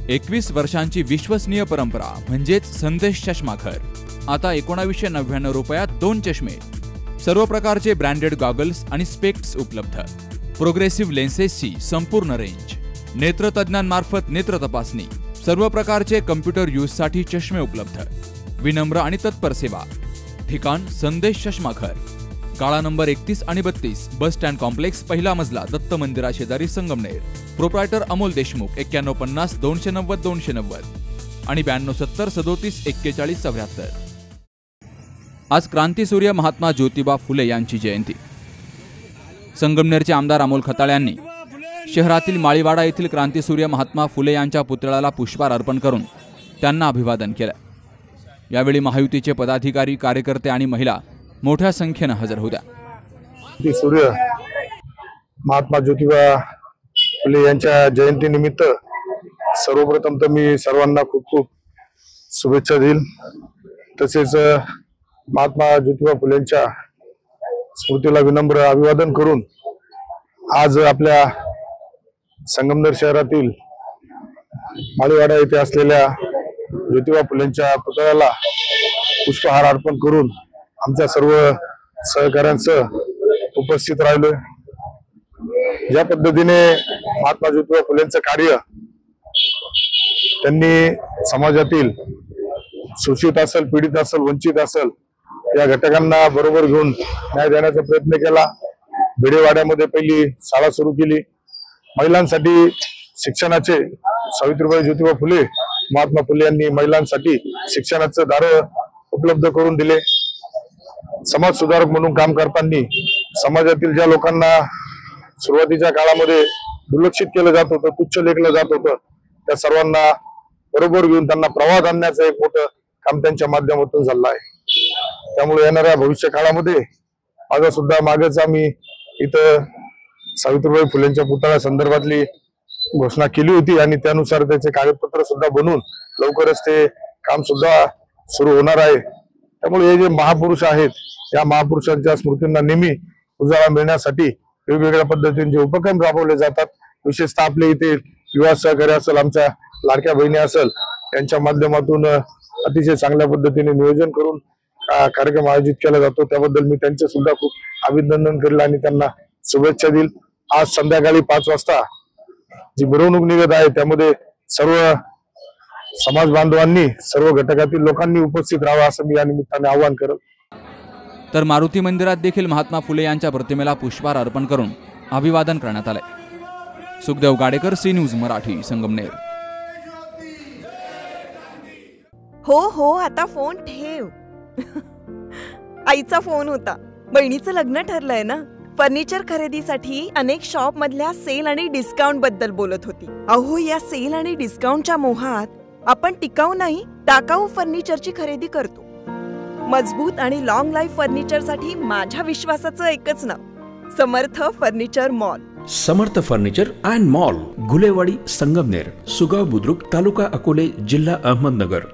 21 वर्षांची विश्वसनीय परंपरा म्हणजेच संदेश चष्माघर. आता 1999 रुपयात 2 चष्मे. सर्व प्रकारचे ब्रँडेड गॉगल्स आणि स्पेक्ट्स उपलब्ध. प्रोग्रेसिव्ह लेन्सेसची संपूर्ण रेंज. नेत्रतज्ञांमार्फत नेत्र तपासणी. सर्व प्रकारचे कम्प्युटर यूजसाठी चष्मे उपलब्ध. विनम्र आणि तत्पर सेवा. ठिकाण संदेश चष्माघर. गाळा नंबर 31 आणि 32, बस स्टँड कॉम्प्लेक्स, पहिला मजला, दत्त मंदिरा शेजारी, संगमनेर. प्रोप्रायटर अमोल देशमुख. 9150 290 290 आणि 9270 37 41 74. आज क्रांतीसूर्य महात्मा ज्योतिबा फुले यांची जयंती. संगमनेरचे आमदार अमोल खताळे यांनी शहरातील माळीवाडा येथील क्रांतीसूर्य महात्मा फुले यांच्या पुतळ्याला पुष्पहार अर्पण करून त्यांना अभिवादन केलं. यावेळी महायुतीचे पदाधिकारी, कार्यकर्ते आणि महिला मोठ्या संख्येने हजर होत्या. सूर्य महात्मा ज्योतिबा फुले यांच्या जयंतीनिमित्त सर्वप्रथम तर मी सर्वांना खूप खूप शुभेच्छा देईल. तसेच महात्मा ज्योतिबा फुलेंच्या स्मृतीला विनम्र अभिवादन करून आज आपल्या संगमनेर शहरातील माळीवाडा येथे असलेल्या ज्योतिबा फुलेंच्या पुतळ्याला पुष्पहार अर्पण करून आमच्या सर्व सहकाऱ्यांसह उपस्थित राहिलोय. ज्या पद्धतीने महात्मा ज्योतिबा फुलेंचं कार्य, त्यांनी समाजातील शोषित असेल, पीडित असेल, वंचित असेल या घटकांना बरोबर घेऊन न्याय देण्याचा प्रयत्न केला. भिडेवाड्यामध्ये पहिली शाळा सुरू केली. महिलांसाठी शिक्षणाचे सावित्रीबाई ज्योतिबा फुले, महात्मा फुले यांनी महिलांसाठी शिक्षणाचं दार उपलब्ध करून दिले. समाज सुधारक म्हणून काम करताना समाजातील ज्या लोकांना सुरुवातीच्या काळामध्ये दुर्लक्षित केलं जात होतं, तुच्छ लेखलं जात होतं, त्या सर्वांना बरोबर घेऊन त्यांना प्रवाहात आणण्याचं एक मोठं काम त्यांच्या माध्यमातून झालं आहे. त्यामुळे येणाऱ्या भविष्य काळामध्ये माझा सुद्धा मागेच आम्ही इथं सावित्रीबाई फुलेंच्या पुतळ्या संदर्भातली घोषणा केली होती आणि त्यानुसार त्याचे कागदपत्र सुद्धा बनवून लवकरच ते काम सुद्धा सुरू होणार आहे. त्यामुळे हे जे महापुरुष आहेत, या महापुरुषांच्या स्मृतींना नेहमी उजाळा मिळण्यासाठी वेगवेगळ्या पद्धतीने जे उपक्रम राबवले जातात, विशेषतः आपले इथे युवा सहकारी असेल, आमच्या लाडक्या बहिणी असेल, यांच्या माध्यमातून अतिशय चांगल्या पद्धतीने नियोजन करून कार्यक्रम आयोजित केला जातो. त्याबद्दल मी त्यांचे सुद्धा खूप अभिनंदन करेल आणि त्यांना शुभेच्छा देईल. आज संध्याकाळी 5 वाजता जी मिरवणूक निघत आहे त्यामध्ये सर्व समाज बांधवांनी, सर्व घटकातील लोकांनी उपस्थित राहावं असं मी या निमित्ताने आवाहन करेल. तर मारुती मंदिरात देखील महात्मा फुले यांच्या प्रतिमेला पुष्पहार अर्पण करून अभिवादन करण्यात आले. Sukhdev Gadekar, C news Marathi, Sangamner. हो आता फोन ठेव. आईचा फोन होता. बहिणीचं लग्न ठरलंय ना. फर्निचर खरेदीसाठी अनेक शॉप मधल्या सेल आणि डिस्काउंट बद्दल बोलत होती. अहो, या सेल आणि डिस्काउंटच्या मोहात आपण टिकाऊ नाही, टाकाऊ फर्निचरची खरेदी करतो. मजबूत आणि लॉंग लाईफ फर्निचरसाठी माझ्या विश्वासाचं एकच नाव, Samarth furniture mall. Samarth furniture and mall, Gulewadi, Sangamner, Sugaon Budruk, taluka Akole, जिल्हा अहमदनगर.